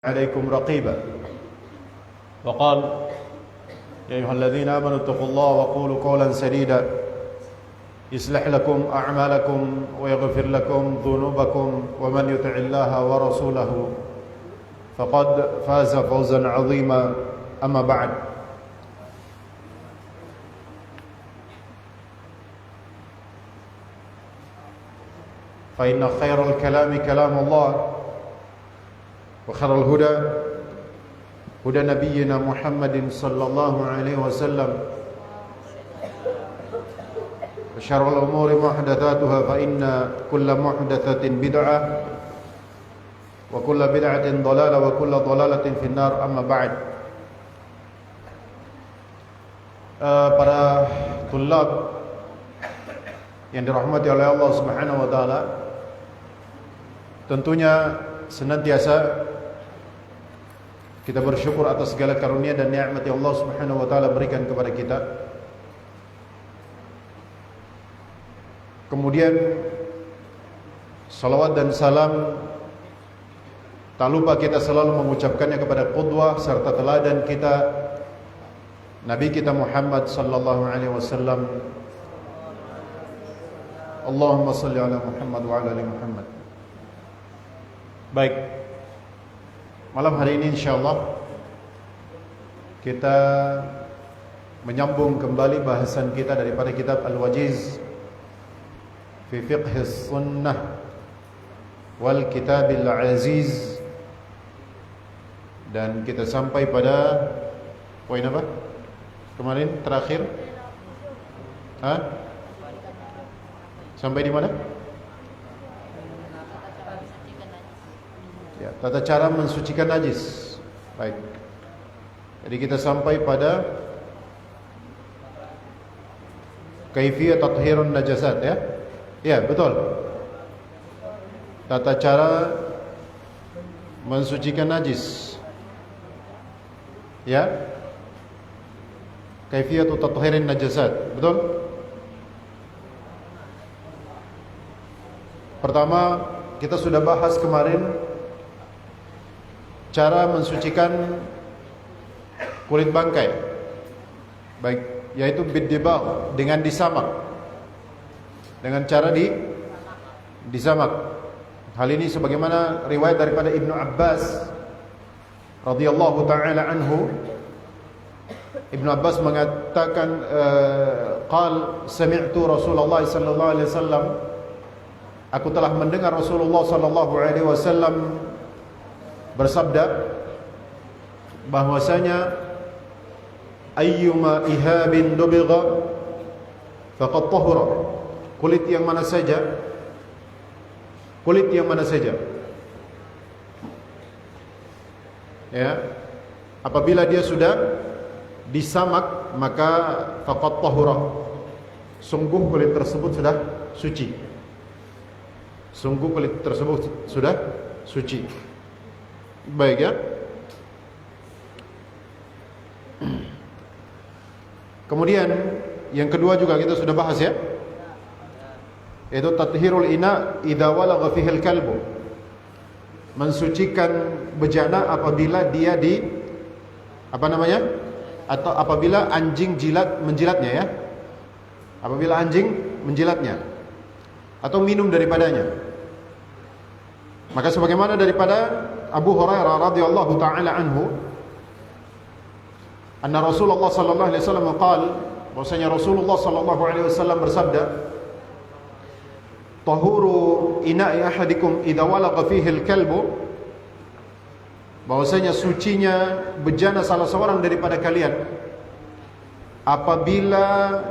عليكم رقيبا وقال يا أيها الذين آمنوا اتقوا الله وقولوا قولا سديدا يصلح لكم أعمالكم ويغفر لكم ذنوبكم ومن يطع الله ورسوله فقد فاز فوزا عظيما أما بعد فإن خير الكلام كلام الله وخير الهدى هدى نبينا محمد صلى الله عليه وسلم وشر الأمور محدثاتها فإن كل محدثة بدعة وكل بدعة ضلالة وكل ضلالة في النار أما بعد. Para tulab yang dirahmati oleh Allah Subhanahu wa taala, tentunya senantiasa kita bersyukur atas segala karunia dan nikmat yang Allah Subhanahu wa taala berikan kepada kita. Kemudian salawat dan salam tak lupa kita selalu mengucapkannya kepada qudwah serta teladan kita, Nabi kita Muhammad sallallahu alaihi wasallam. Allahumma salli ala Muhammad wa ala ali Muhammad. Baik, malam hari ini insyaAllah kita menyambung kembali bahasan kita daripada kitab Al-Wajiz fi Fiqh Sunnah wal Kitabil Aziz, dan kita sampai pada poin apa? Kemarin terakhir sampai di mana? Ya, tata cara mensucikan najis. Baik. Jadi kita sampai pada kaifiyat tathhirun najasat, ya. Ya, betul. Tata cara mensucikan najis. Ya. Kaifiyat tathhirin najasat. Betul? Pertama, kita sudah bahas kemarin cara mensucikan kulit bangkai, baik, yaitu biddibagh, dengan disamak, dengan cara disamak. Hal ini sebagaimana riwayat daripada Ibnu Abbas radhiyallahu taala anhu. Ibnu Abbas mengatakan qal sami'tu Rasulullah sallallahu alaihi wasallam, aku telah mendengar Rasulullah sallallahu alaihi wasallam bersabda bahwasanya ayyuma ihabin dubigha faqad tahura, kulit yang mana saja ya, apabila dia sudah disamak maka faqad tahura, sungguh kulit tersebut sudah suci, sungguh kulit tersebut sudah suci. Baik, ya. Kemudian yang kedua juga kita sudah bahas, ya, yaitu tathhirul ina idza walagha fihi al-kalbu, mensucikan bejana apabila dia atau apabila anjing menjilatnya, ya. Apabila anjing menjilatnya atau minum daripadanya. Maka sebagaimana daripada Abu Hurairah radhiyallahu taala anhu, anna Rasulullah sallallahu alaihi wasallam qala, bahwasanya Rasulullah sallallahu alaihi wasallam bersabda, tahuru ina'i ahadikum idza walagha fihi al-kalbu, bahwasanya sucinya bejana salah seorang daripada kalian apabila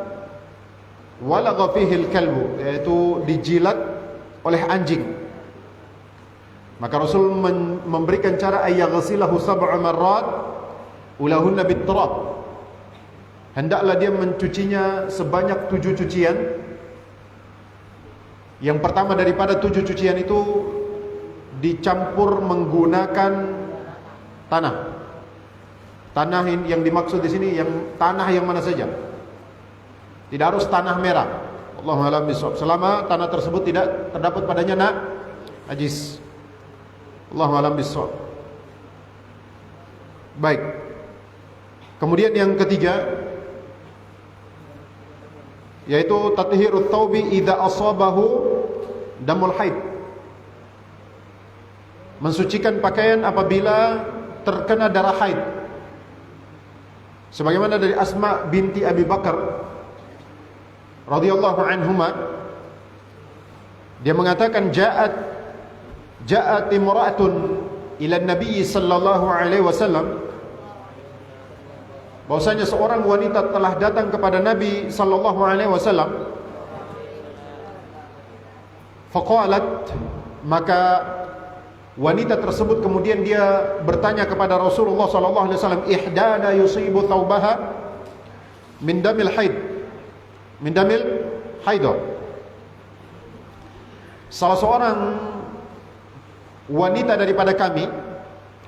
walagha fihi al-kalbu, yaitu dijilat oleh anjing. Maka Rasul memberikan cara ayyaghsilahu sab'a marrat ulahunna bit-turab, hendaklah dia mencucinya sebanyak 7 cucian. Yang pertama daripada 7 cucian itu dicampur menggunakan tanah. Tanah yang dimaksud di sini tanah yang mana saja. Tidak harus tanah merah. Allahu a'lam bishawab. Selama tanah tersebut tidak terdapat padanya najis. Allahu a'lam bishawab. Baik. Kemudian yang ketiga, yaitu tathhirut thawbi idza asabahu damul haid. Mensucikan pakaian apabila terkena darah haid. Sebagaimana dari Asma binti Abi Bakar radhiyallahu anhuma, dia mengatakan ja'at imra'atun ila Nabi sallallahu alaihi wasallam, bahwasanya seorang wanita telah datang kepada Nabi sallallahu alaihi wasallam. Faqalat, maka wanita tersebut kemudian dia bertanya kepada Rasulullah sallallahu alaihi wasallam, ihdana yusibu thawbaha min damil haidah. Salah seorang wanita daripada kami,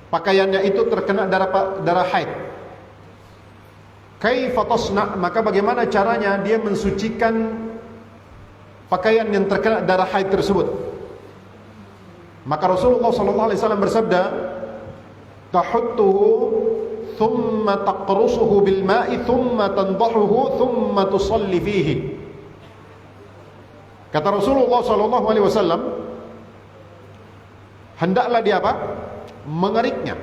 pakaiannya itu terkena darah haid. Kaifa tasna, maka bagaimana caranya dia mensucikan pakaian yang terkena darah haid tersebut? Maka Rasulullah sallallahu alaihi wasallam bersabda, tahuttuhu thumma taqrusuhu bil ma'i thumma tandahuhu thumma tusalli fihi. Kata Rasulullah sallallahu alaihi wasallam, hendaklah dia apa? Mengeriknya.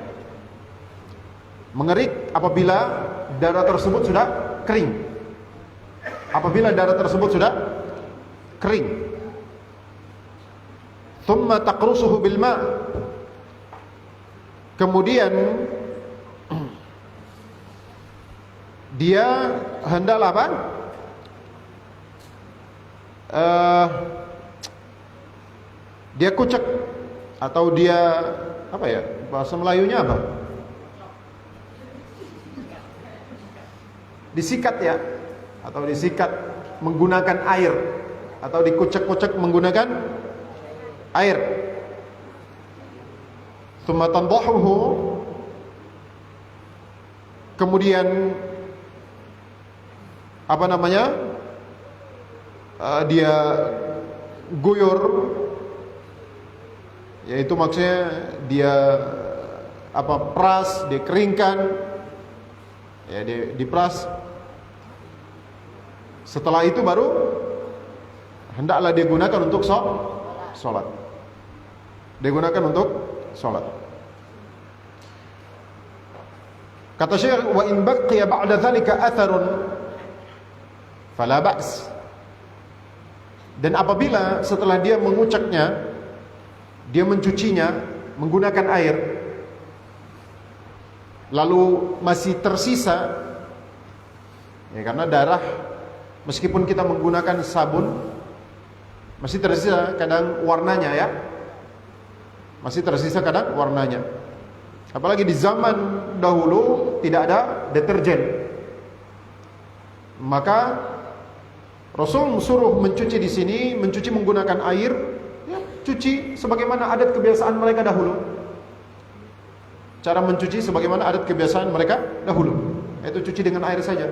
Mengerik apabila darah tersebut sudah kering. Apabila darah tersebut sudah kering. Thumma taqrusuhu bil ma'. Kemudian dia hendaklah apa? Dia kucek atau dia apa ya? Bahasa Melayunya apa? Disikat ya, atau disikat menggunakan air, atau dikucek-kucek menggunakan air. Tsumma tandahuhu, kemudian apa namanya? Dia guyur, yaitu maksudnya dia apa, peras, dia keringkan, ya, dia diperas. Setelah itu baru hendaklah digunakan untuk sholat. Digunakan untuk sholat. Kata Syekh, wa in baqiya ba'da dzalika atharun fala ba's. Dan apabila setelah dia menguceknya, dia mencucinya menggunakan air, lalu masih tersisa, ya, karena darah meskipun kita menggunakan sabun masih tersisa kadang warnanya, ya, masih tersisa kadang warnanya. Apalagi di zaman dahulu tidak ada deterjen, maka Rasul suruh mencuci di sini, mencuci menggunakan air, ya, cuci sebagaimana adat kebiasaan mereka dahulu. Cara mencuci sebagaimana adat kebiasaan mereka dahulu, yaitu cuci dengan air saja.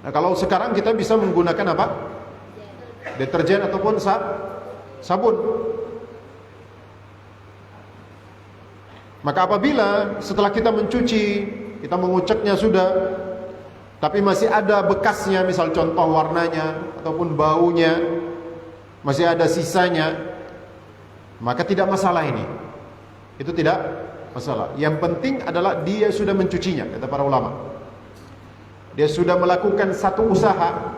Nah, kalau sekarang kita bisa menggunakan apa? Deterjen ataupun sabun. Maka apabila setelah kita mencuci, kita menguceknya sudah, tapi masih ada bekasnya, misal contoh warnanya ataupun baunya, masih ada sisanya, maka tidak masalah ini. Itu tidak masalah. Yang penting adalah dia sudah mencucinya, kata para ulama. Dia sudah melakukan satu usaha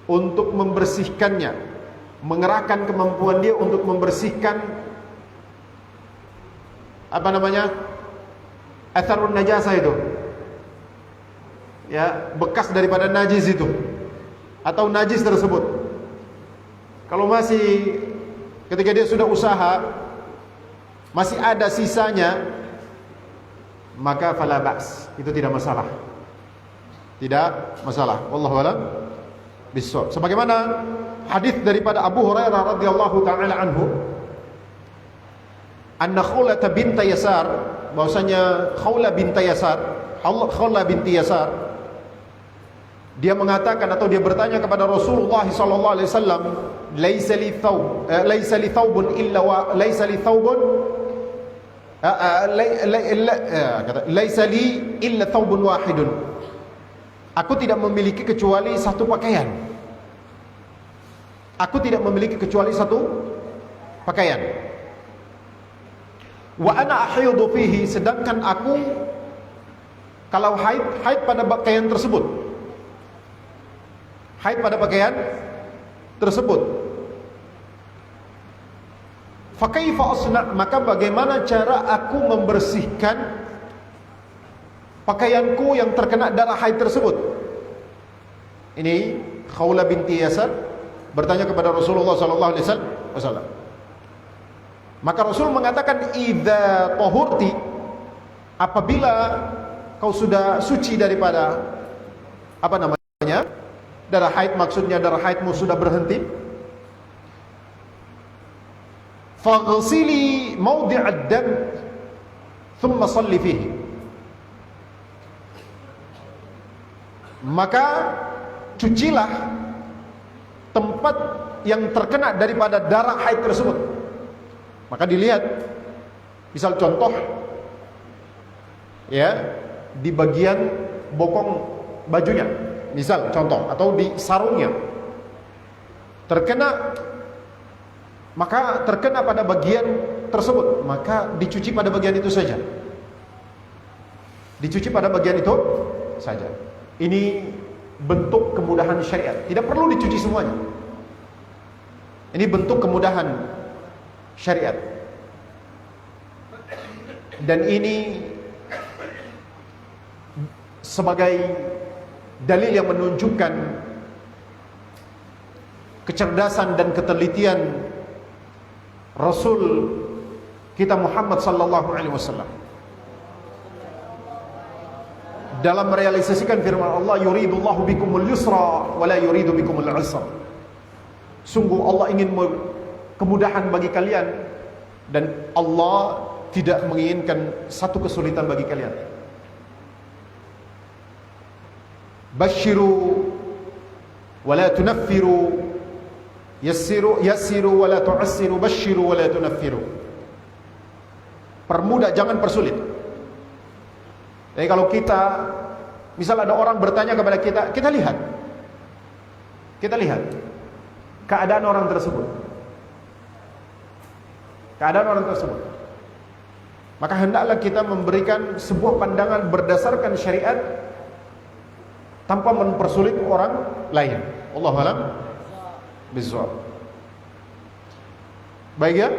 untuk membersihkannya, mengerahkan kemampuan dia untuk membersihkan apa namanya? Atharun najasa itu. Ya, bekas daripada najis itu atau najis tersebut. Kalau masih ketika dia sudah usaha masih ada sisanya, maka fala ba's, itu tidak masalah. Tidak masalah. Wallahu a'lam bissawab. Sebagaimana hadis daripada Abu Hurairah radhiyallahu taala anhu, anna Khawlah bint Yasar, bahwasanya Khawlah binti Yasar, dia mengatakan atau dia bertanya kepada Rasulullah sallallahu alaihi wasallam, laisa li thawbun Laisa li illa thawbun wahidun. Aku tidak memiliki kecuali satu pakaian. Aku tidak memiliki kecuali satu pakaian. Wa ana ahyudu fihi, sedangkan aku kalau haid pada pakaian tersebut. Haid pada pakaian tersebut. Fa kaifa asna, maka bagaimana cara aku membersihkan pakaianku yang terkena darah haid tersebut? Ini Khawlah binti Yasar bertanya kepada Rasulullah sallallahu alaihi wasallam. Maka Rasul mengatakan, idza tahurti, apabila kau sudah suci daripada darah haid, maksudnya darah haidmu sudah berhenti, faghsili mawdi'ad dam thumma salli fihi, maka cucilah tempat yang terkena daripada darah haid tersebut. Maka dilihat, misal contoh ya, di bagian bokong bajunya, misal contoh, atau di sarungnya terkena, maka terkena pada bagian tersebut, maka dicuci pada bagian itu saja. Dicuci pada bagian itu saja. Ini bentuk kemudahan syariat. Tidak perlu dicuci semuanya. Ini bentuk kemudahan syariat. Dan ini sebagai dalil yang menunjukkan kecerdasan dan ketelitian Rasul kita Muhammad sallallahu alaihi wasallam dalam merealisasikan firman Allah, yuridullahu bikumul yusra wa la yuridu bikumul usra. Sungguh Allah ingin kemudahan bagi kalian, dan Allah tidak menginginkan satu kesulitan bagi kalian. Basyiru wa la tunaffiru, yassiru wa la tu'assiru, basyiru wa la tunaffiru. Permudah, jangan persulit. Jadi kalau kita, misal ada orang bertanya kepada kita, kita lihat keadaan orang tersebut. Maka hendaklah kita memberikan sebuah pandangan berdasarkan syariat tanpa mempersulit orang lain. Wallahu a'lam bishawab. Baik ya.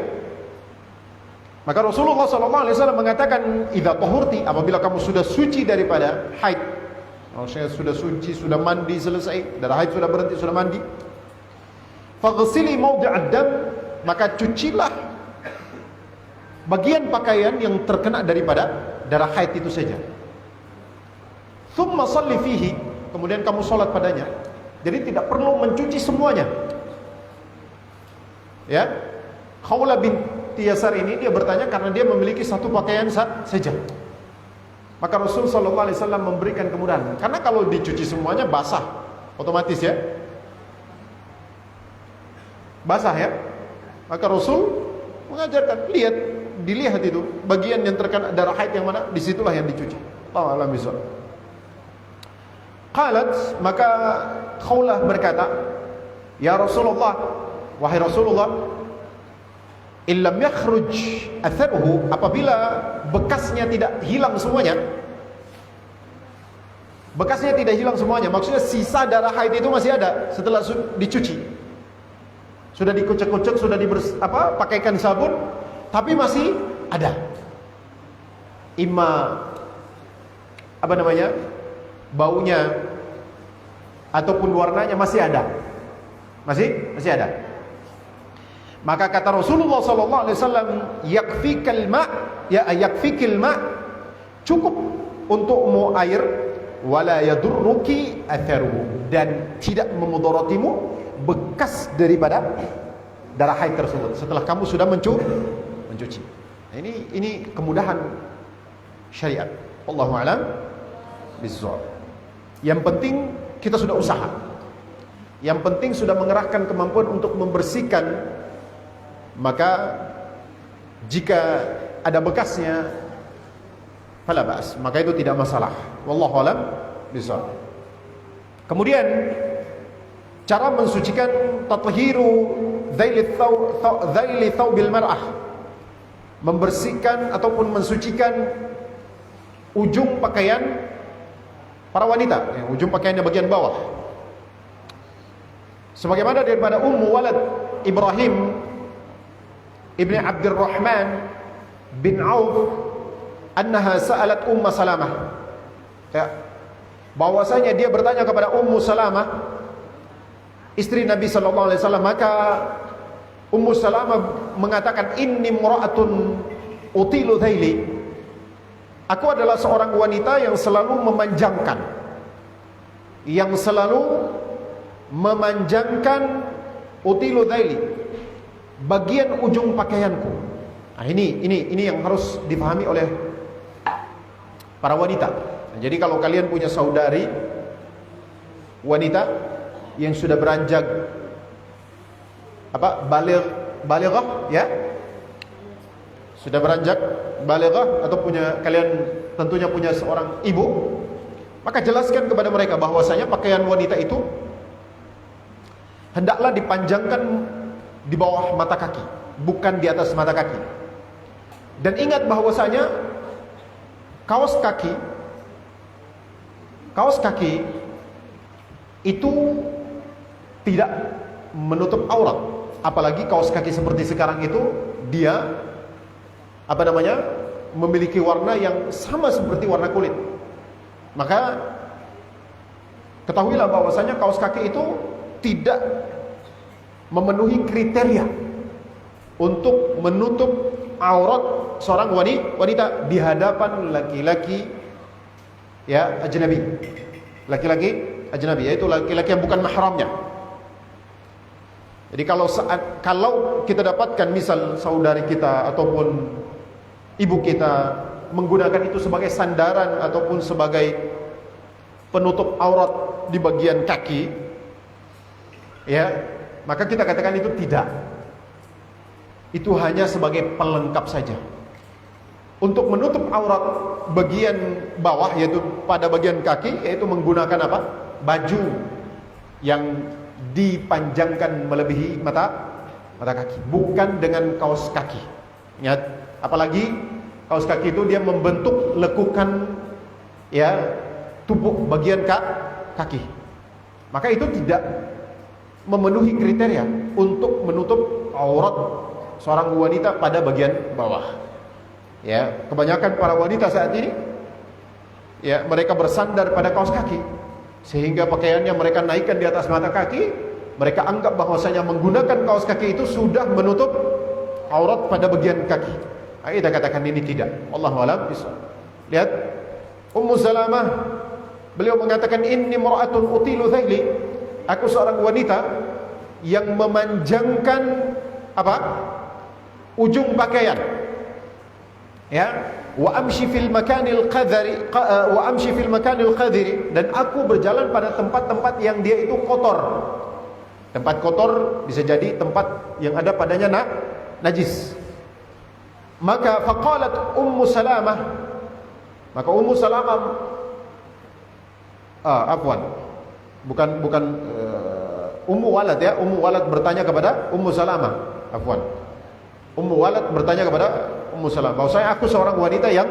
Maka Rasulullah SAW mengatakan, idza tahurti, apabila kamu sudah suci daripada haid, maksudnya sudah suci, sudah mandi selesai, darah haid sudah berhenti, sudah mandi, faghsili mawdi'ad dam, maka cucilah bagian pakaian yang terkena daripada darah haid itu saja. Thumma salli fihi, kemudian kamu sholat padanya. Jadi tidak perlu mencuci semuanya. Ya, Khawlah binti Yasar ini dia bertanya karena dia memiliki satu pakaian saja. Maka Rasul sallallahu alaihi wasallam memberikan kemudahan. Karena kalau dicuci semuanya basah, otomatis ya. Basah ya. Maka Rasul mengajarkan, dilihat itu bagian yang terkena darah haid yang mana, disitulah yang dicuci. Allahu a'lam bishawab. Qalat, maka Khawlah berkata, ya Rasulullah, wahai Rasulullah, illam yakhruj atharuhu, apabila bekasnya tidak hilang semuanya. Bekasnya tidak hilang semuanya, maksudnya sisa darah haid itu masih ada setelah dicuci. Sudah dikucek-kucek, sudah pakaikan sabun, tapi masih ada. Baunya ataupun warnanya masih ada. Masih ada. Maka kata Rasulullah sallallahu alaihi wasallam, yakfikil ma, cukup untukmu air, wala yadurruki atharuhu, dan tidak memudaratimu bekas daripada darah haid tersebut setelah kamu sudah mencuci. Nah, ini kemudahan syariat. Wallahu a'lam bishawab. Yang penting kita sudah usaha. Yang penting sudah mengerahkan kemampuan untuk membersihkan. Maka jika ada bekasnya, fala ba's, maka itu tidak masalah. Wallahu alam bishawab. Kemudian cara mensucikan tathiru dhaili thawbil mar'ah, membersihkan ataupun mensucikan ujung pakaian para wanita, ujung pakaiannya bagian bawah. Sebagaimana daripada Ummu Walad Ibrahim ibni Abdurrahman bin Auf, annaha sa'alat Ummu Salamah, ya, bahwasanya dia bertanya kepada Ummu Salamah, istri Nabi sallallahu alaihi wasallam. Maka Ummu Salamah mengatakan, inni mura'atun utilu dhaili, aku adalah seorang wanita yang selalu memanjangkan, utilu dhaili, bagian ujung pakaianku. Nah, ini yang harus dipahami oleh para wanita. Nah, jadi kalau kalian punya saudari wanita yang sudah beranjak balighah, ya, sudah beranjak balighah, atau kalian tentunya punya seorang ibu, maka jelaskan kepada mereka bahwasanya pakaian wanita itu hendaklah dipanjangkan di bawah mata kaki, bukan di atas mata kaki. Dan ingat bahwasanya kaos kaki itu tidak menutup aurat. Apalagi kaos kaki seperti sekarang itu, dia memiliki warna yang sama seperti warna kulit. Maka ketahuilah bahwasanya kaos kaki itu tidak memenuhi kriteria untuk menutup aurat seorang wanita di hadapan laki-laki, ya, ajnabi. Laki-laki ajnabi, yaitu laki-laki yang bukan mahramnya. Jadi kalau kita dapatkan misal saudari kita ataupun ibu kita menggunakan itu sebagai sandaran ataupun sebagai penutup aurat di bagian kaki, ya, maka kita katakan itu tidak. Itu hanya sebagai pelengkap saja. Untuk menutup aurat bagian bawah, yaitu pada bagian kaki, yaitu menggunakan apa? Baju yang dipanjangkan melebihi mata kaki, bukan dengan kaos kaki. Ingat, apalagi kaos kaki itu dia membentuk lekukan, ya, tubuh bagian kaki. Maka itu tidak memenuhi kriteria untuk menutup aurat seorang wanita pada bagian bawah. Ya, kebanyakan para wanita saat ini, ya, mereka bersandar pada kaos kaki, sehingga pakaiannya mereka naikkan di atas mata kaki. Mereka anggap bahwasanya menggunakan kaos kaki itu sudah menutup aurat pada bagian kaki. Kita katakan ini tidak. Wallahu a'lam bishawab. Lihat Ummu Salamah, beliau mengatakan, inni mar'atun utilu dhaili, aku seorang wanita yang memanjangkan ujung pakaian, ya, wa amshi fil makanil qadhiri, dan aku berjalan pada tempat-tempat yang dia itu kotor. Tempat kotor bisa jadi tempat yang ada padanya najis. Maka faqalat Ummu Salamah, maka Ummu Salamah bukan Ummu Walad, ya, Ummu Walad bertanya kepada Ummu Salamah, Ummu Walad bertanya kepada Ummu Salamah, bahwasanya aku seorang wanita yang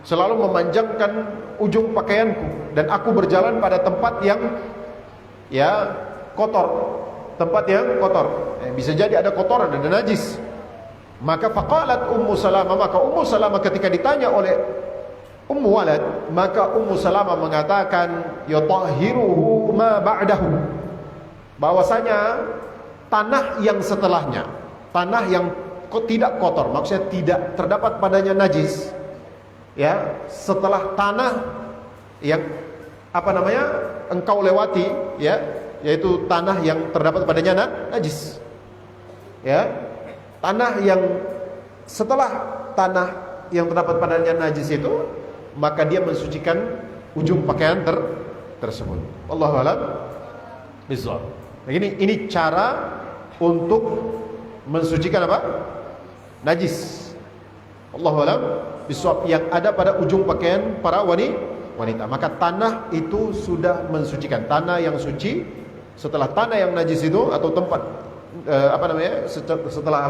selalu memanjangkan ujung pakaianku, dan aku berjalan pada tempat yang, ya, kotor, tempat yang kotor. Bisa jadi ada kotoran, ada najis. Maka faqalat Ummu Salamah, maka Ummu Salamah ketika ditanya oleh Ummu Walad, maka Ummu Salamah mengatakan, yutahhiruhu ma ba'dahu, bahwasanya tanah yang setelahnya, tanah yang tidak kotor, maksudnya tidak terdapat padanya najis, ya, setelah tanah yang engkau lewati, ya, yaitu tanah yang terdapat padanya najis, ya, tanah yang setelah tanah yang terdapat padanya najis itu, maka dia mensucikan ujung pakaian tersebut. Wallahu a'lam bishawab. Ini cara untuk mensucikan najis. Allahu a'lam bishawab, yang ada pada ujung pakaian para wanita. Maka tanah itu sudah mensucikan. Tanah yang suci setelah tanah yang najis itu, atau tempat setelah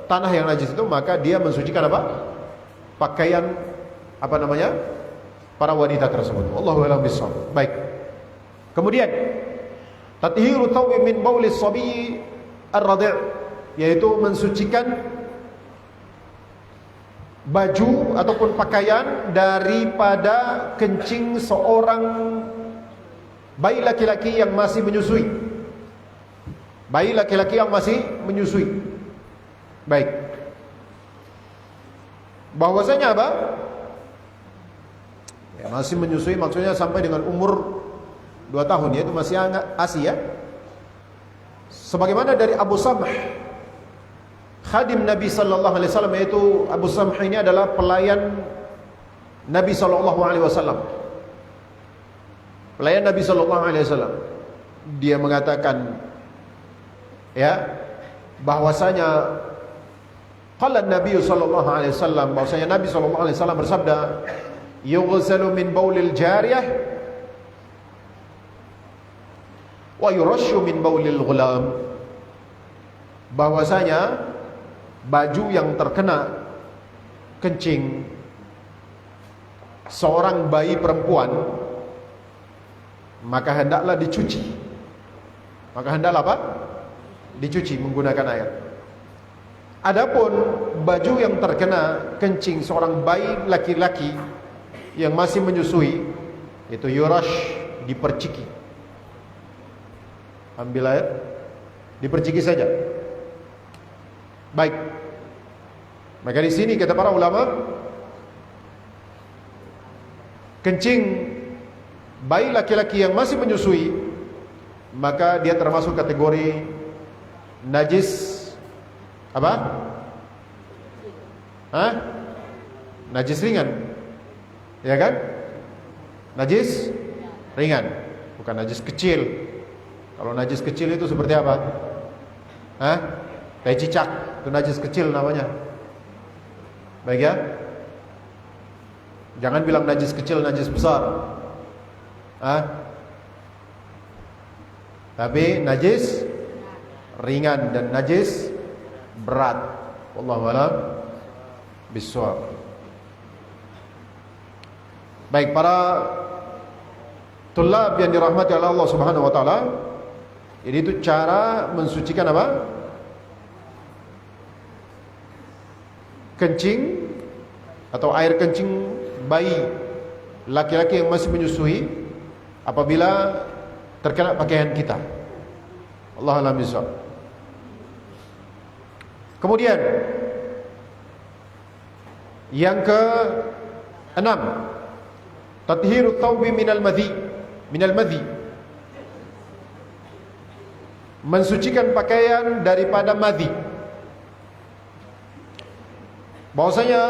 tanah yang najis itu, maka dia mensucikan pakaian para wanita tersebut. Allahu a'lam bishawab. Baik. Kemudian tathiru thawbi min baulis sabi ar-radhi', yaitu mensucikan baju ataupun pakaian daripada kencing seorang bayi laki-laki yang masih menyusui. Bayi laki-laki yang masih menyusui. Baik. Bahwasanya apa? Ya, masih menyusui maksudnya sampai dengan umur 2 tahun, yaitu masih ASI ya. Sebagaimana dari Abu Samh, khadim Nabi sallallahu alaihi wasallam, yaitu Abu Samh ini adalah pelayan Nabi sallallahu alaihi wasallam. Pelayan Nabi sallallahu alaihi wasallam. Dia mengatakan ya, bahwasanya qala Nabi sallallahu alaihi wasallam, bahwasanya Nabi sallallahu alaihi wasallam bersabda, yughsalu min baulil jariyah wa yurashu min baulil ghulam. Bahwasanya baju yang terkena kencing seorang bayi perempuan, maka hendaklah dicuci. Maka hendaklah dicuci menggunakan air. Adapun baju yang terkena kencing seorang bayi laki-laki yang masih menyusui, itu yurash, diperciki. Ambil air, diperciki saja. Baik. Maka di sini kata para ulama, kencing bayi laki-laki yang masih menyusui, maka dia termasuk kategori najis najis ringan. Ya kan? Najis ringan, bukan najis kecil. Kalau najis kecil itu seperti apa? Kayak cicak, itu najis kecil namanya. Baik ya. Jangan bilang najis kecil, najis besar. Tapi najis ringan dan najis berat. Wallahu a'lam bishawab. Baik, para tulab yang dirahmati oleh Allah Subhanahu wa taala, ini itu cara mensucikan kencing atau air kencing bayi laki-laki yang masih menyusui apabila terkena pakaian kita. Allahu a'lam bishawab. Kemudian yang ke-6, tathiru thawbi minal madhi, mensucikan pakaian daripada madhi. Bahwasanya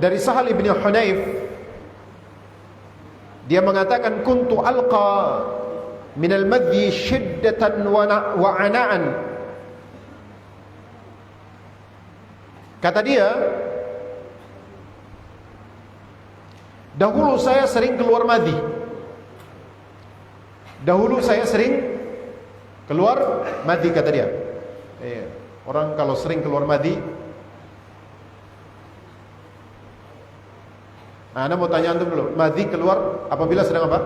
dari Sahal ibn Hunayf, dia mengatakan kuntu alqa minal madhi shiddatan wa ana'an. Kata dia, dahulu saya sering keluar madhi. Dahulu saya sering keluar madhi, kata dia. Orang kalau sering keluar madhi, Anda mau tanya antum dulu, madhi keluar apabila sedang apa?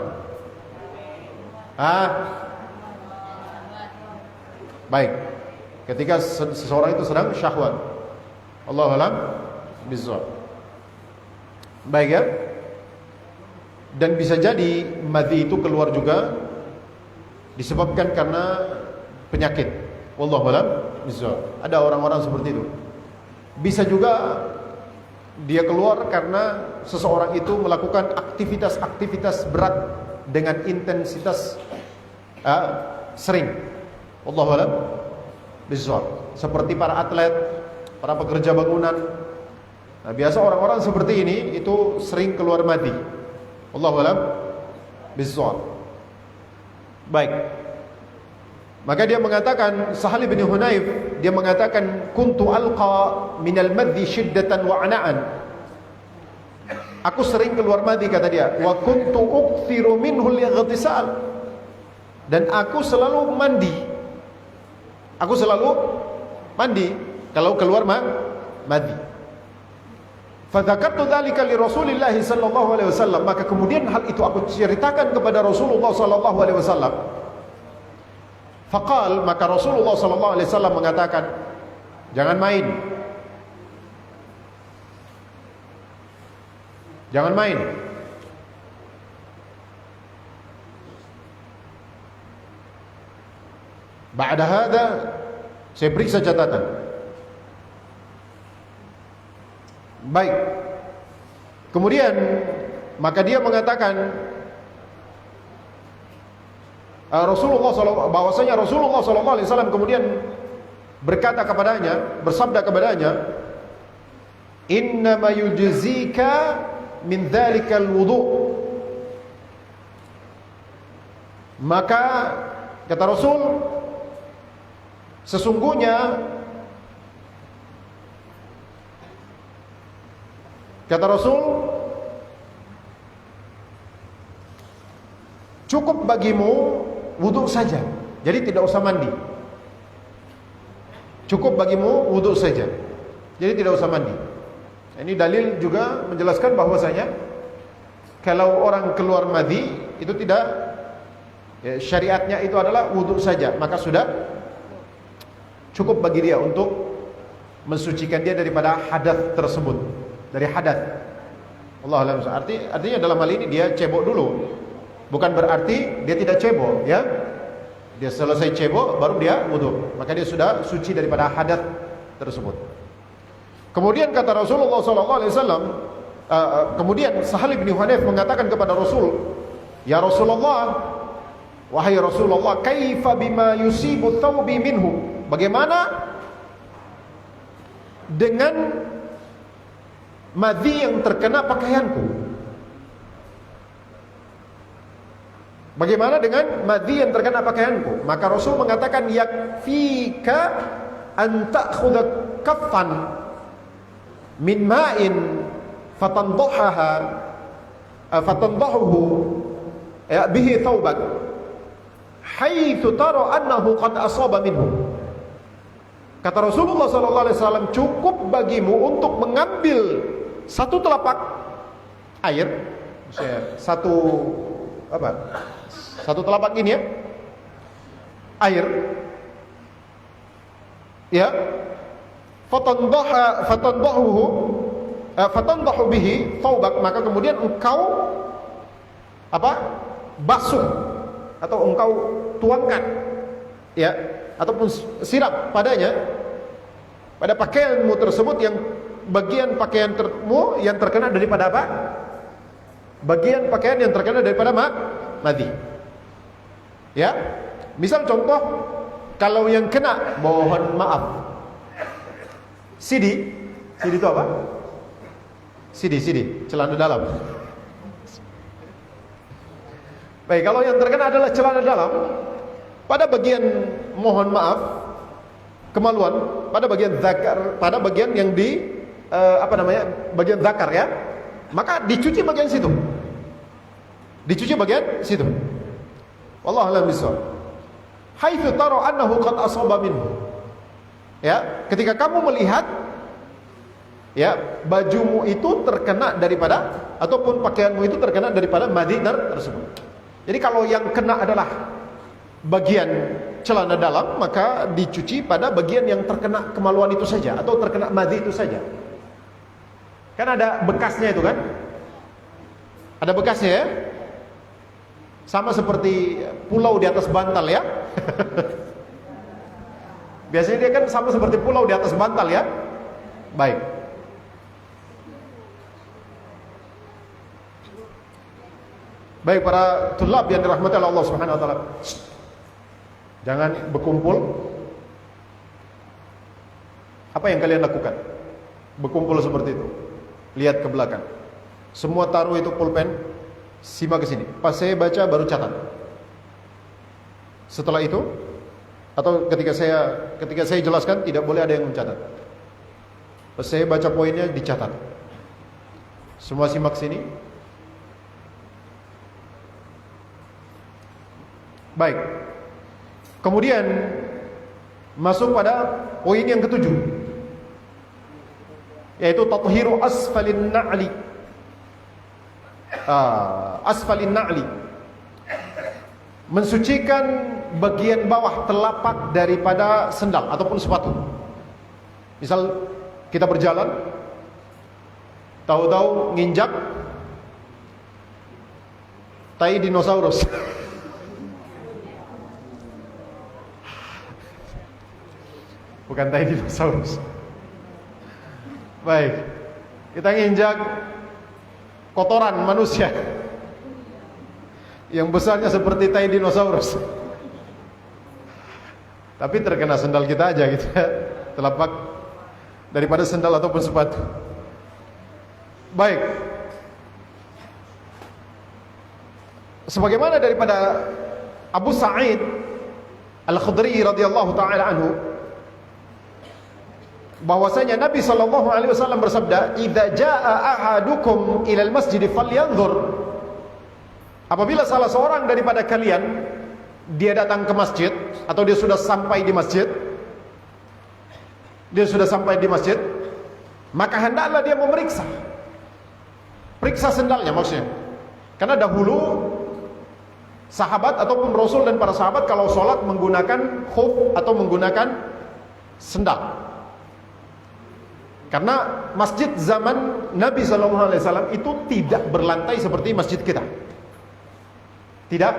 Baik, ketika seseorang itu sedang syahwat. Allahu a'lam bishawab. Baik ya. Dan bisa jadi madhi itu keluar juga disebabkan karena penyakit. Wallahu a'lam bishawab. Ada orang-orang seperti itu. Bisa juga dia keluar karena seseorang itu melakukan aktivitas-aktivitas berat dengan intensitas sering. Wallahu a'lam bishawab. Seperti para atlet, para pekerja bangunan. Nah, biasa orang-orang seperti ini itu sering keluar madhi. Wallahu a'lam bishawab. Baik. Maka dia mengatakan, Sahal bin Hunayf, dia mengatakan, kuntu alqa minal madhi syiddatan wa ana'an. Aku sering keluar madhi, kata dia. Wa kuntu ukthiru minhu lightisal. Dan aku selalu mandi. Aku selalu mandi kalau keluar madhi. Fadzakartu dzalika li Rasulillah sallallahu alaihi wasallam. Maka kemudian hal itu aku ceritakan kepada Rasulullah sallallahu alaihi wasallam. Faqal, maka Rasulullah sallallahu alaihi wasallam mengatakan, jangan main. Jangan main. Ba'da hadza, saya periksa catatan. Baik. Kemudian maka dia mengatakan bahwasanya Rasulullah sallallahu alaihi wasallam kemudian berkata kepadanya, bersabda kepadanya, innama yujzika min dzalikal wudu. Maka kata Rasul, sesungguhnya kata Rasul, cukup bagimu wudu saja, jadi tidak usah mandi. Cukup bagimu wudu saja, jadi tidak usah mandi. Ini dalil juga menjelaskan bahwasanya kalau orang keluar madhi itu tidak, ya, syariatnya itu adalah wudu saja, maka sudah cukup bagi dia untuk mensucikan dia daripada hadas tersebut, dari hadas. Allah alam. Artinya dalam hal ini dia cebok dulu. Bukan berarti dia tidak cebok, ya. Dia selesai cebok baru dia wudu, maka dia sudah suci daripada hadas tersebut. Kemudian kata Rasulullah SAW, kemudian Sahal bin Hunayf mengatakan kepada Rasul, ya Rasulullah, wahai Rasulullah, kaifa bima yusibu thawbi minhu? Bagaimana dengan madhi yang terkena pakaianku? Bagaimana dengan madhi yang terkena pakaianku? Maka Rasul mengatakan, yakfika an ta'khudha kaffan min ma'in fatandahuhu bihi thawbak haitsu tara annahu qad asaba minhu. Kata Rasulullah sallallahu alaihi wasallam, cukup bagimu untuk mengambil satu telapak air, satu telapak ini, ya, air, ya, fatandahu bihi thawbak, maka kemudian engkau basuh atau engkau tuangkan, ya, ataupun siram padanya, pada pakaianmu tersebut, yang bagian pakaianmu yang terkena daripada apa? Bagian pakaian yang terkena daripada madhi. Ya, misal contoh, kalau yang kena, mohon maaf, sidi itu apa? Sidi, celana dalam. Baik, kalau yang terkena adalah celana dalam, pada bagian, mohon maaf, kemaluan, pada bagian zakar, pada bagian yang di bagian zakar, ya, maka dicuci bagian situ. Dicuci bagian situ. Wallahu a'lam bishawab. Haitsu tara annahu qad asaba minhu. Ya, ketika kamu melihat, ya, bajumu itu terkena daripada, ataupun pakaianmu itu terkena daripada madhi tersebut. Jadi kalau yang kena adalah bagian celana dalam, maka dicuci pada bagian yang terkena kemaluan itu saja, atau terkena madhi itu saja. Kan ada bekasnya itu kan? Ada bekasnya, ya? Sama seperti pulau di atas bantal, ya. Biasanya dia kan sama seperti pulau di atas bantal, ya. Baik. Baik, para tulab yang dirahmati Allah Subhanahu wa taala. Jangan berkumpul. Apa yang kalian lakukan? Berkumpul seperti itu. Lihat ke belakang. Semua taruh itu pulpen, simak ke sini. Pas saya baca baru catat. Setelah itu Atau ketika saya jelaskan tidak boleh ada yang mencatat. Pas saya baca poinnya dicatat. Semua simak sini. Baik. Kemudian masuk pada poin yang ketujuh, yaitu tathiru asfalin na'li. Asfalin na'li, mensucikan bagian bawah telapak daripada sendal ataupun sepatu. Misal kita berjalan, tahu-tahu nginjak tai dinosaurus. Bukan tai dinosaurus. Baik, kita nginjak kotoran manusia yang besarnya seperti tai dinosaurus, tapi terkena sendal kita aja gitu ya, telapak daripada sendal ataupun sepatu. Baik, sebagaimana daripada Abu Sa'id Al-Khudri radhiyallahu taala anhu, bahwasanya Nabi sallallahu alaihi wasallam bersabda, "Idza jaa ahadukum ilal masjid falyanzur." Apabila salah seorang daripada kalian dia datang ke masjid atau dia sudah sampai di masjid, maka hendaklah dia memeriksa. Periksa sendalnya maksudnya. Karena dahulu sahabat ataupun Rasul dan para sahabat kalau sholat menggunakan khuf atau menggunakan sendal. Karena masjid zaman Nabi SAW itu tidak berlantai seperti masjid kita. Tidak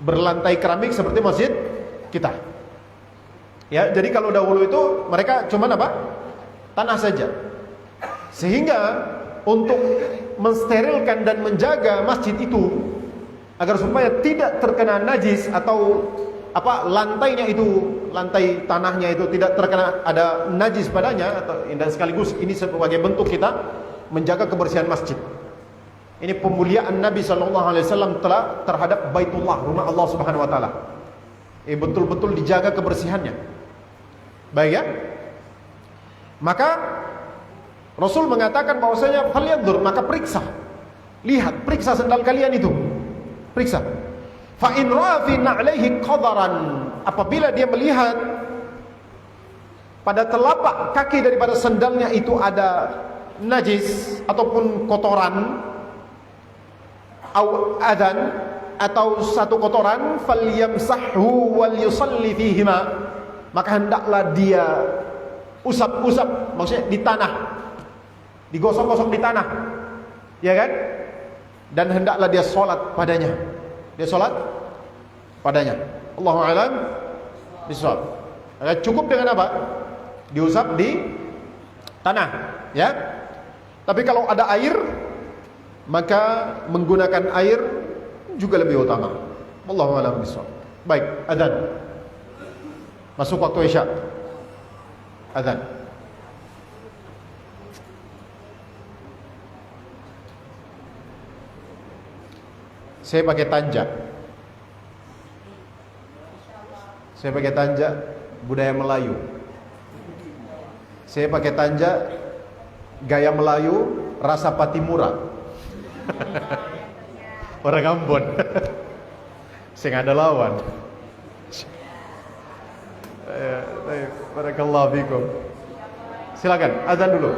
berlantai keramik seperti masjid kita. Ya, jadi kalau dahulu itu mereka cuman apa? Tanah saja. Sehingga untuk mensterilkan dan menjaga masjid itu agar supaya tidak terkena najis atau lantainya itu, lantai tanahnya itu tidak terkena ada najis padanya, dan sekaligus ini sebagai bentuk kita menjaga kebersihan masjid. Ini pemuliaan Nabi SAW terhadap Baitullah, rumah Allah Subhanahu Wa Taala. Betul-betul dijaga kebersihannya. Baik ya. Maka Rasul mengatakan bahwasanya falyanzur, maka periksa. Lihat, periksa sendal kalian itu. Periksa. Fa in ra'a fi na'laihi qadaran, apabila dia melihat pada telapak kaki daripada sendalnya itu ada najis ataupun kotoran, au adan, atau satu kotoran, falyamsahhu wal yusalli fihima, maka hendaklah dia usap-usap, maksudnya di tanah, digosok-gosok di tanah, ya kan? Dan hendaklah dia sholat padanya. Dia sholat padanya. Allahu a'lam bishawab. Cukup dengan apa? Diusap di tanah, ya. Tapi kalau ada air, maka menggunakan air juga lebih utama. Allahu a'lam bishawab. Baik, adzan. Masuk waktu Isya. Adzan. Saya pakai tanja. Saya pakai tanja budaya Melayu. Saya pakai tanja gaya Melayu, rasa Patimura. Orang Ambon. Saya nggak ada lawan. Barakallahu fikum. Silakan, azan dulu.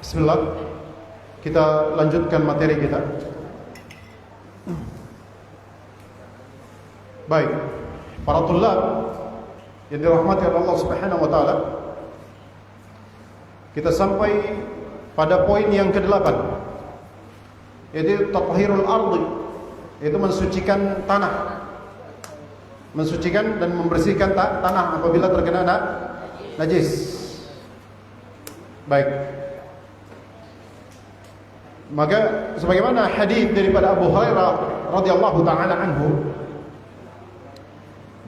Bismillah, kita lanjutkan materi kita. Baik, para tulab yang dirahmati oleh Allah Subhanahu wa taala, kita sampai pada poin yang ke-8, yaitu tathhirul ardi, yaitu mensucikan tanah. Mensucikan dan membersihkan tanah apabila terkena najis. Baik. Maka sebagaimana hadis daripada Abu Hurairah radhiyallahu taala anhu,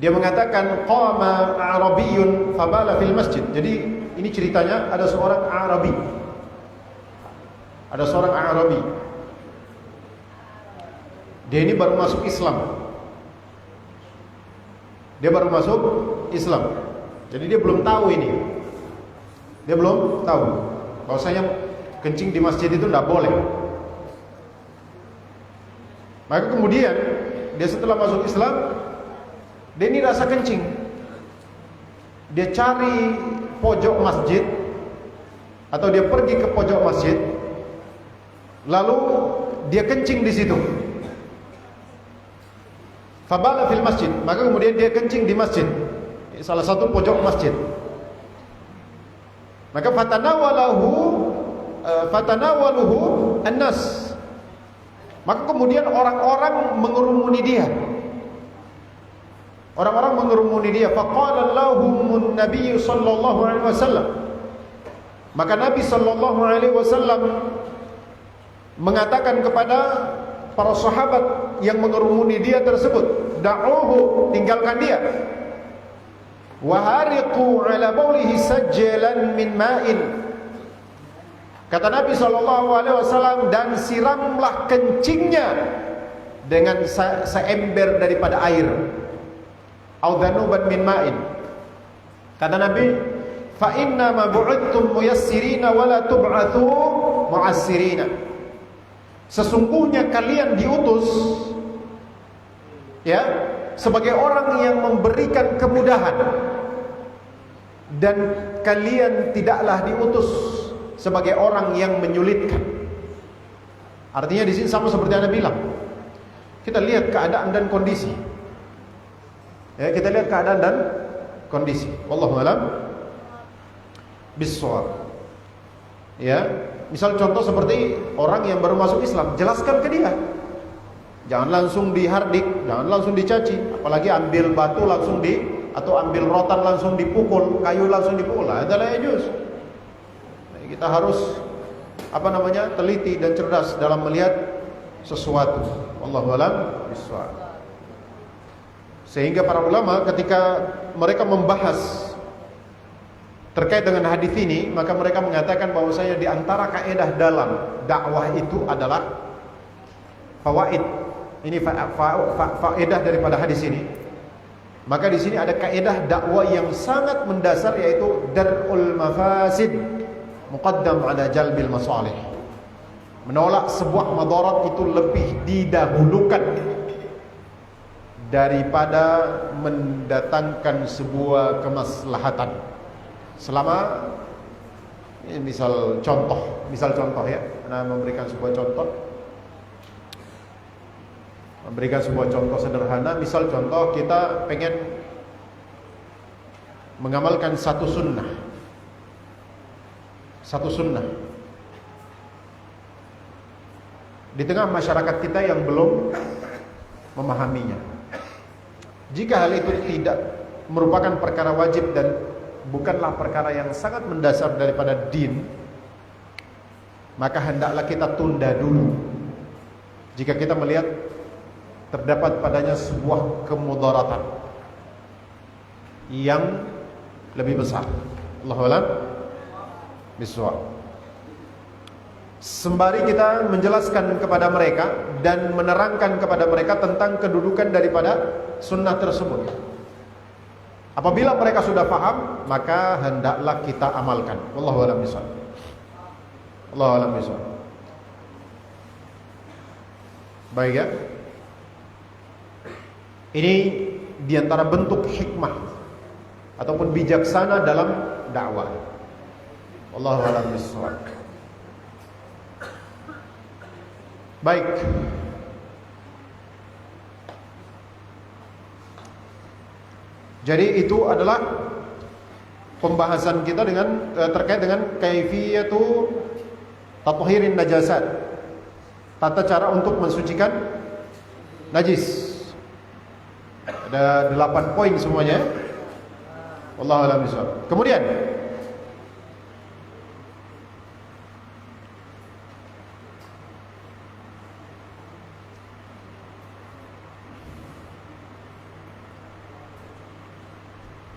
dia mengatakan qama Arabiyyun fabala fil masjid. Jadi ini ceritanya ada seorang Arabi. Ada seorang Arabi. Dia ini baru masuk Islam. Dia baru masuk Islam. Jadi dia belum tahu ini. Dia belum tahu bahwasanya kencing di masjid itu tidak boleh. Maka kemudian dia setelah masuk Islam, dia ini rasa kencing. Dia cari pojok masjid, atau dia pergi ke pojok masjid, lalu dia kencing di situ. Fabala fil masjid, maka kemudian dia kencing di masjid, salah satu pojok masjid. Maka fatanawaluhu an-nas. Maka kemudian orang-orang mengerumuni dia. Orang-orang mengerumuni dia. Faqala lahumun Nabi sallallahu alaihi wasallam. Maka Nabi sallallahu alaihi wasallam mengatakan kepada para sahabat yang mengerumuni dia tersebut, da'uhu, tinggalkan dia. Wahariqu ala baulihi sajjalan min ma'in. Kata Nabi SAW, dan siramlah kencingnya dengan seember daripada air. Au dhanuban min ma'in. Kata Nabi, fa inna ma bu'ithum muyassirina wa la tub'atsu mu'assirina. Sesungguhnya kalian diutus ya sebagai orang yang memberikan kemudahan, dan kalian tidaklah diutus sebagai orang yang menyulitkan. Artinya di sini sama seperti Anda bilang. Kita lihat keadaan dan kondisi. Ya, kita lihat keadaan dan kondisi. Wallahu a'lam bissawab. Ya, misal contoh seperti orang yang baru masuk Islam, jelaskan ke dia. Jangan langsung dihardik, jangan langsung dicaci, apalagi ambil batu langsung atau ambil rotan langsung dipukul, kayu langsung dipukul. Lah, adalah juz. Nah, kita harus teliti dan cerdas dalam melihat sesuatu. Wallahu a'lam bishawab. Sehingga para ulama ketika mereka membahas terkait dengan hadis ini, maka mereka mengatakan bahwasanya di antara kaidah dalam dakwah itu adalah fawaid. Ini faedah daripada hadis ini. Maka di sini ada kaidah dakwah yang sangat mendasar, yaitu dar'ul mafasid muqaddam ala jalbil masalih. Menolak sebuah madarat itu lebih didahulukan daripada mendatangkan sebuah kemaslahatan. Selama misal contoh ya, Anda memberikan sebuah contoh sederhana. Misal contoh, kita pengen mengamalkan satu sunnah di tengah masyarakat kita yang belum memahaminya. Jika hal itu tidak merupakan perkara wajib dan bukanlah perkara yang sangat mendasar daripada din, maka hendaklah kita tunda dulu. Jika kita melihat terdapat padanya sebuah kemudaratan yang lebih besar. Allahu a'lam bishawab. Sembari kita menjelaskan kepada mereka dan menerangkan kepada mereka tentang kedudukan daripada sunnah tersebut. Apabila mereka sudah paham, maka hendaklah kita amalkan. Wallahu a'lam bishawab. Allahu a'lam bishawab. Baik ya. Ini diantara bentuk hikmah ataupun bijaksana dalam dakwah. Wallahu a'lam bishawab. Baik. Jadi itu adalah pembahasan kita dengan terkait dengan kaifiyatu tathirin najasat. Tata cara untuk mensucikan najis. Ada 8 poin semuanya. Wallahu a'lam bishawab. Kemudian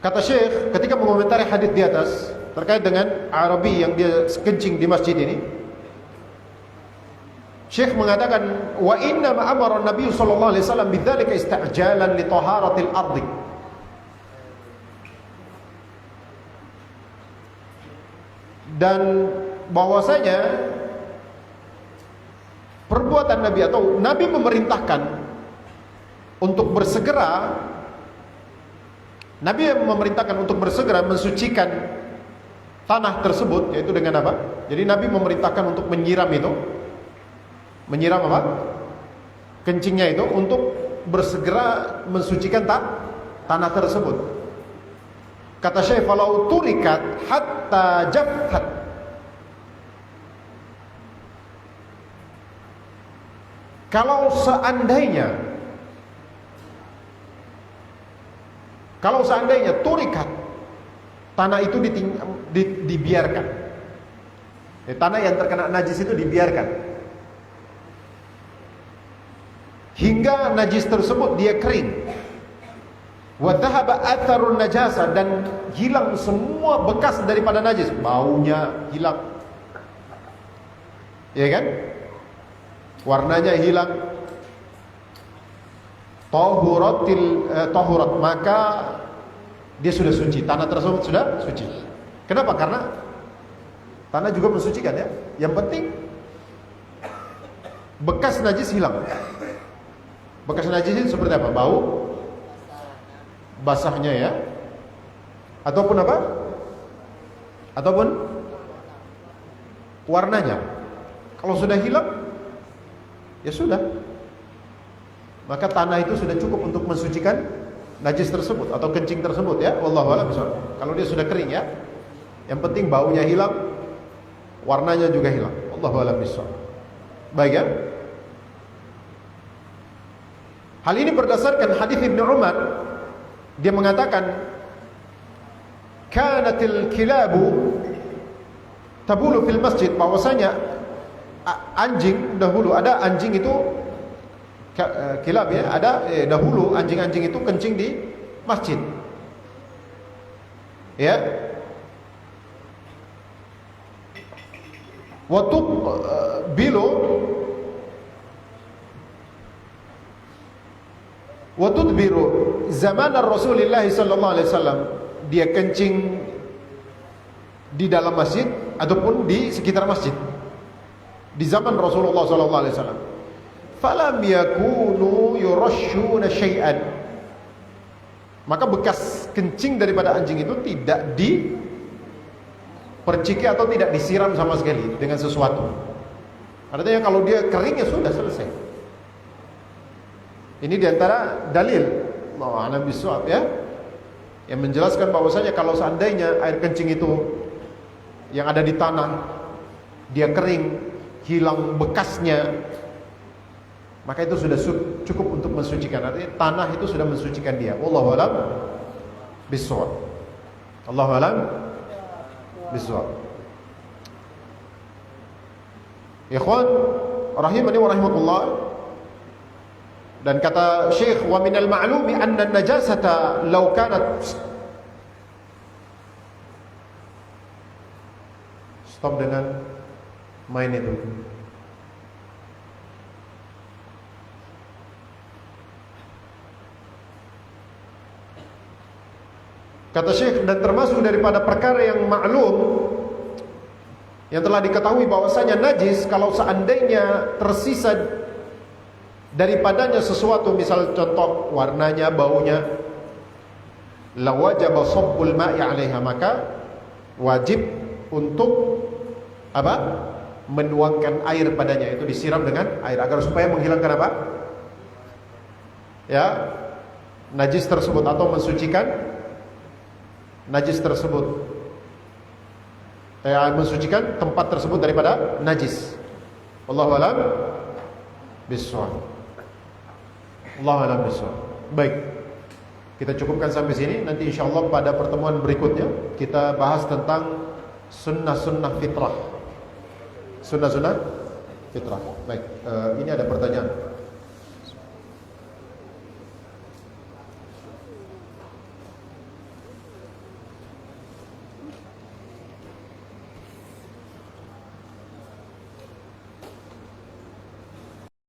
kata Syekh ketika mengomentari hadis di atas terkait dengan Arabi yang dia kencing di masjid ini, Syekh mengatakan, wa inna ma amara Nabi sallallahu alaihi wasallam bidzalika isti'jalan li taharatil ardi. Dan bahwasanya perbuatan Nabi atau Nabi memerintahkan untuk bersegera, Nabi memerintahkan untuk bersegera mensucikan tanah tersebut, yaitu dengan apa? Jadi Nabi memerintahkan untuk menyiram itu. Menyiram apa? Kencingnya itu untuk bersegera mensucikan tanah tersebut. Kata Syekh, falau turikat hatta jaffat. Kalau seandainya turikat, tanah itu dibiarkan, tanah yang terkena najis itu dibiarkan hingga najis tersebut dia kering, wa dhahaba atharun najasa, dan hilang semua bekas daripada najis, baunya hilang, ya kan, warnanya hilang, tahurat, maka dia sudah suci. Tanah tersebut sudah suci. Kenapa? Karena tanah juga mensucikan ya. Yang penting bekas najis hilang. Bekas najis itu seperti apa? Bau, basahnya ya. Ataupun apa? Ataupun warnanya. Kalau sudah hilang, ya sudah. Maka tanah itu sudah cukup untuk mensucikan najis tersebut atau kencing tersebut ya. Wallahu a'lam bishawab. Kalau dia sudah kering ya. Yang penting baunya hilang, warnanya juga hilang. Wallahu a'lam bishawab. Baik ya. Hal ini berdasarkan hadis Ibnu Umar. Dia mengatakan, kanatil kilabu tabulu fil masjid, bahwasanya anjing dahulu, ada anjing itu kilab ya, ada dahulu anjing-anjing itu kencing di masjid. Ya. Waktu biru zaman Rasulullah sallallahu alaihi wasallam, dia kencing di dalam masjid ataupun di sekitar masjid di zaman Rasulullah sallallahu alaihi wasallam. Falam yakunu yurashshuna syai'an, maka bekas kencing daripada anjing itu tidak diperciki atau tidak disiram sama sekali dengan sesuatu. Artinya kalau dia kering ya sudah selesai. Ini diantara dalil Allahu bisawab ya, yang menjelaskan bahwasanya kalau seandainya air kencing itu yang ada di tanah dia kering, hilang bekasnya, maka itu sudah cukup untuk mensucikan. Artinya tanah itu sudah mensucikan dia. Wallahu a'lam bishawab. Allahu a'lam bishawab. Ikhwan rahimani wa rahimakumullah. Dan kata Syekh, wa minal ma'lumi anna an-najasata law kanat, stop dengan main itu. Kata Syekh, dan termasuk daripada perkara yang maklum, yang telah diketahui bahwasanya najis, kalau seandainya tersisa daripadanya sesuatu, misal contoh warnanya, baunya, la wajaba sabbul ma'i 'alaiha, maka wajib untuk apa? Menuangkan air padanya, itu disiram dengan air agar supaya menghilangkan apa? Ya, najis tersebut atau mensucikan najis tersebut. Mensucikan tempat tersebut daripada najis. Wallahu a'lam bishawab. Allahu a'lam bishawab. Baik. Kita cukupkan sampai sini. Nanti insyaallah pada pertemuan berikutnya kita bahas tentang sunnah-sunnah fitrah. Sunnah-sunnah fitrah. Baik, ini ada pertanyaan.